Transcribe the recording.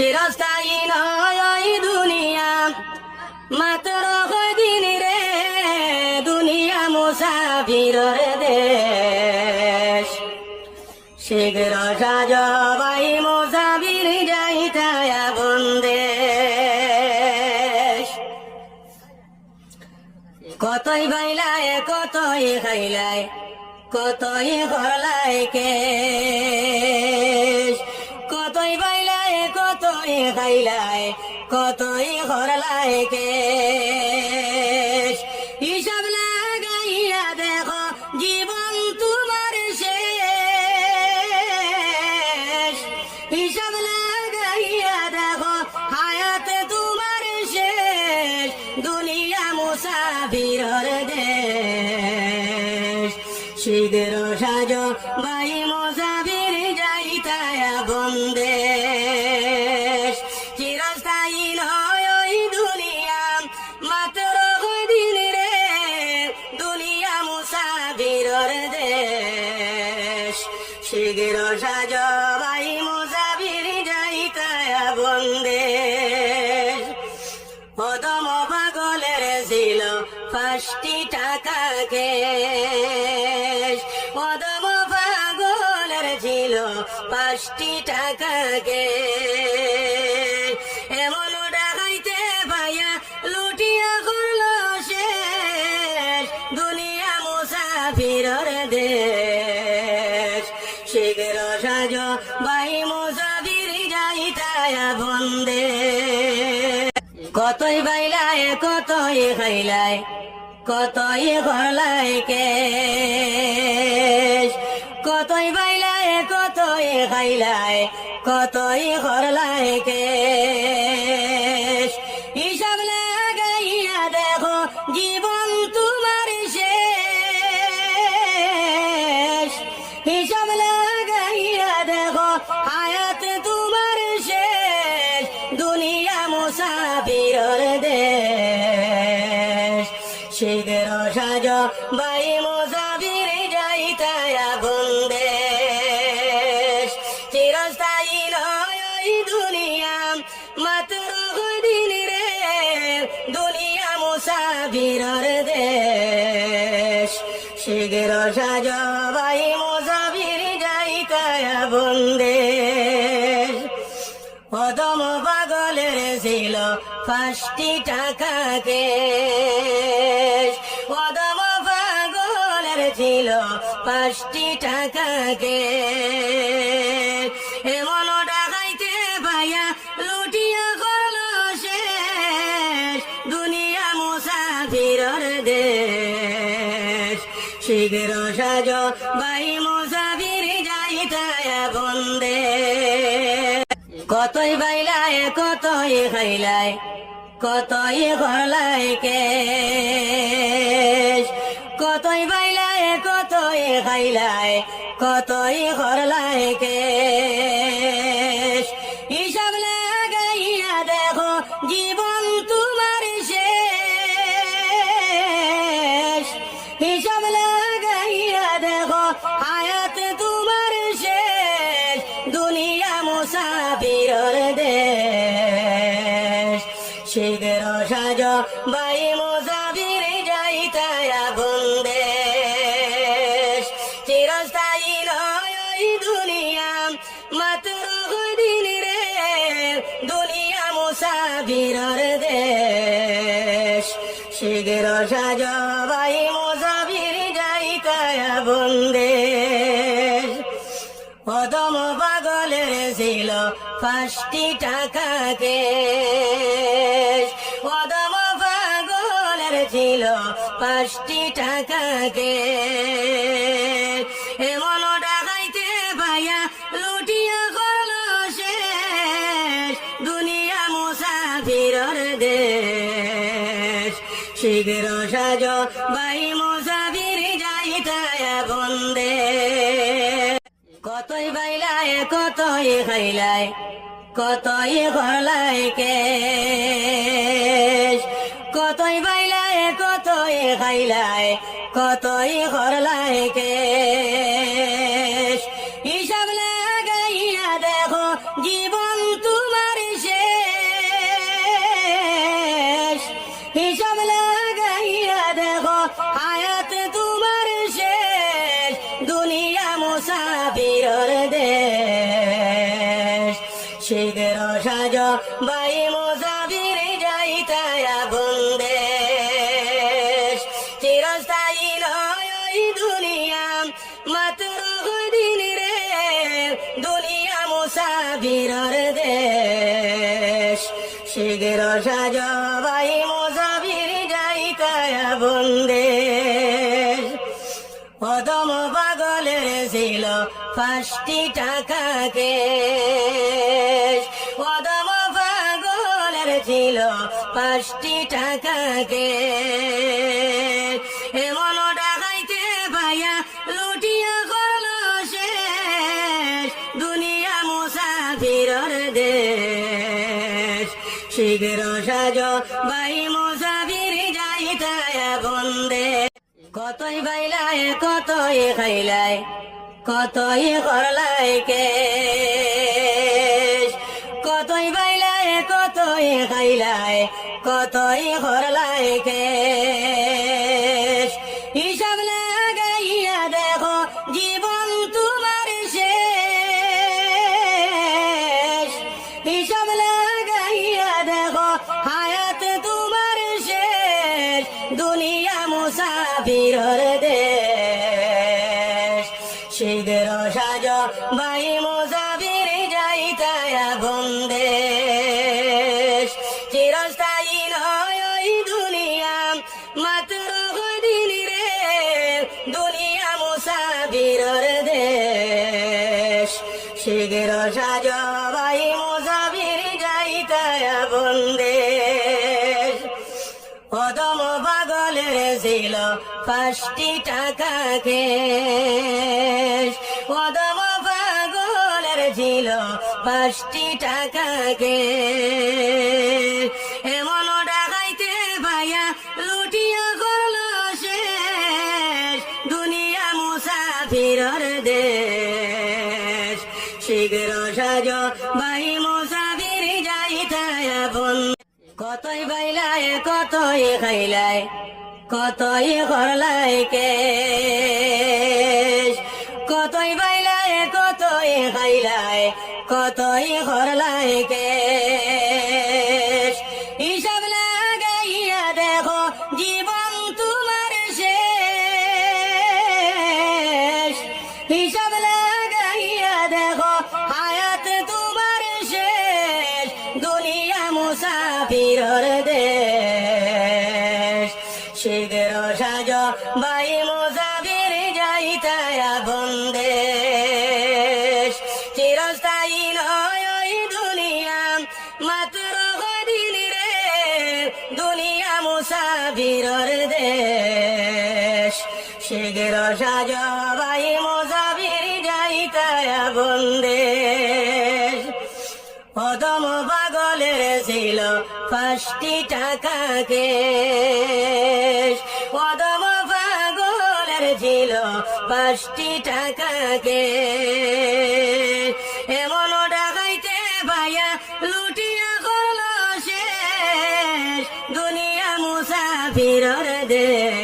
চিরস্থায়ী নয় ওই দুনিয়া, মাত্র কয়দিন রে দুনিয়া মুসাফিরের দেশ। শীঘ্র সাজ ভাই মুসাফির যাইতায় বন্দেশ। কতই বাইলায় কতই খাইলায় কতই করলায় কেশ, কতই বাইলায় কতই খাইলায় কতই করলায় কেশ। হিসাব লাগাইয়া দেখো জীবন তোমার শেষ, হিসাব লাগাইয়া দেখো হায়াতে তোমার শেষ। দুনিয়া মুসাফিরের দেশ। শীঘ্র সাজো ভাই মুসাফির যাইতায় বন্দেশ। চিরস্থায়ী নয় ওই দুনিয়া, মাত্র কয়দিন রে দুনিয়া মুসাফিরের দেশ। শীঘ্র সাজো ভাই মুসাফির যাইতায় বন্দেশ। অদম পাগলের ছিল 5টি টাকা কেশ, অদম পাগলের ছিল 5টি টাকা কেশ। এমন ডাকাইতে পাইয়া লুটিয়া করল শেষ। দুনিয়া মুসাফিরের দেশ। শীঘ্র সাজ ভাই মুসাফির যাইতায় বন্দেশ। কতই বাইলায় কতই খাইলায় কতই করলায় কেশ, কতই বাইলায় কতই খাইলায় কতই করলায় কেশ। হিসাব লাগাইয়া দেখো জীবন তোমার শেষ, হিসাব লাগাইয়া দেখো হায়াত তোমার শেষ। দুনিয়া মুসাফিরের দেশ। শীঘ্র সাজ ভাই মুসাফির যাইতায় বন্দেশ। চিরস্থায়ী নয় ওই দুনিয়া, মাত্র কয়দিন রে দুনিয়া মুসাফিরের দেশ। শীঘ্র সাজ ভাই মুসাফির যাইতায় বন্দেশ। অদম পাগলের ছিল 5টি টাকা কেশ, অদম পাগলের ছিল 5টি টাকা কেশ। এমন ডাকাইতে পাইয়া লুটিয়া করল শেষ। দুনিয়া মুসাফিরের দেশ। শীঘ্র সাজ ভাই মুসাফির যাইতায় বন্দেশ। কতই বাইলায় কতই খাইলায় কতই করলায় কেশ, কতই বাইলায় কতই খাইলায় কতই করলায় কেশ। হিসাব লাগাইয়া দেখো জীবন তোমার শেষ, হিসাব লাগাইয়া দেখো হায়াত তোমার শেষ। দুনিয়া মুসাফিরের দেশ। শীঘ্র সাজ ভাই মুসাফির যাইতায় বন্দেশ। চিরস্থায়ী নয় ওই দুনিয়া, মাত্র কয়দিন রে দুনিয়া মুসাফিরের দেশ। শীঘ্র সাজ ভাই মুসাফির যাইতায় বন্দেশ। অদম পাগলের ছিল 5টি টাকা কেশ, অদম পাগলের ছিল 5টি টাকা কেশ। এমন ডাকাইতে পাইয়া লুটিয়া করল শেষ। দুনিয়া মুসাফিরের দেশ। শীঘ্র সাজ ভাই মুসাফির যাইতায় বন্দেশ। কতই বাইলায় কতই খাইলায় কতই করলায় কেশ, কতই বাইলায় কতই খাইলায় কতই করলায় কেশ। হিসাব লাগাইয়া দেখো জীবন তোমার শিগের সাজ ভাই মুসাফির যাইতায় বন্দেশ চিরস্থায়ী নয় ওই দুনিয়া মাত্র দিন রে দুনিয়া মুসাফিরের দেশ শিগের সাজ ভাই মুসাফির যাইতায় বন্দেশ অদম পাগলের ছিল 5টি টাকা কেশ অদম পাগলের ছিল 5টি টাকা কেশ এমন ডাকাইতে ভাইয়া লুটিয়া করল শেষ দুনিয়া মুসাফিরের দেশ শিগের সাজ ভাই মুসাফির যাইতায় বন্দেশ কতই বাইলায় কতই খাইলায় কতই করলায় কেশ কতই বাইলায় কতই খাইলায় কতই করলায় কেশ হিসাব লাগাইয়া দেখো জীবন তোমার শেষ হিসাব লাগাইয়া দেখো হায়াত তোমার শেষ দুনিয়া মুসাফিরের দেশ শিগের সাজ ভাই মুসাফির যাইতায় বন্দেশ চিরস্থায়ী নয় ওই দুনিয়া মাত্র দিন রে দুনিয়া মুসাফিরের দেশ শিগের সাজ ভাই মুসাফির যাইতায় বন্দেশ অদম পাগলের ছিল 5টি টাকা কেশ অদম পাগলের ছিল 5টি টাকা কেশ এমন ডাকাইতে ভাইয়া লুটিয়া করল শেষ দুনিয়া মুসাফিরের দেশ শিগের সাজ ভাই মুসাফির যাইতায় বন্দেশ কতই বাইলায় কতই খাইলায় কতই করলায় কেশ কতই বাইলায় কতই খাইলায় কতই করলায় কেশ হিসাব লাগাইয়া দেখো জীবন তোমার শেষ হিসাব লাগাইয়া দেখো হায়াত তোমার শেষ দুনিয়া মুসাফিরের দেশ শিগের সাজ ভাই মুসাফির যাইতায় বন্দেশ চিরস্থায়ী নয় ওই দুনিয়া মাত্র দিন রে দুনিয়া মুসাফিরের দেশ শিগের সাজ ভাই মুসাফির যাইতায় বন্দেশ অদম পাগলের ছিল 5টি টাকা কেশ অদম পাগলের ছিল 5টি টাকা কেশ এমন ডাকাইতে ভাইয়া লুটিয়া করল শেষ দুনিয়া মুসাফিরের দেশ।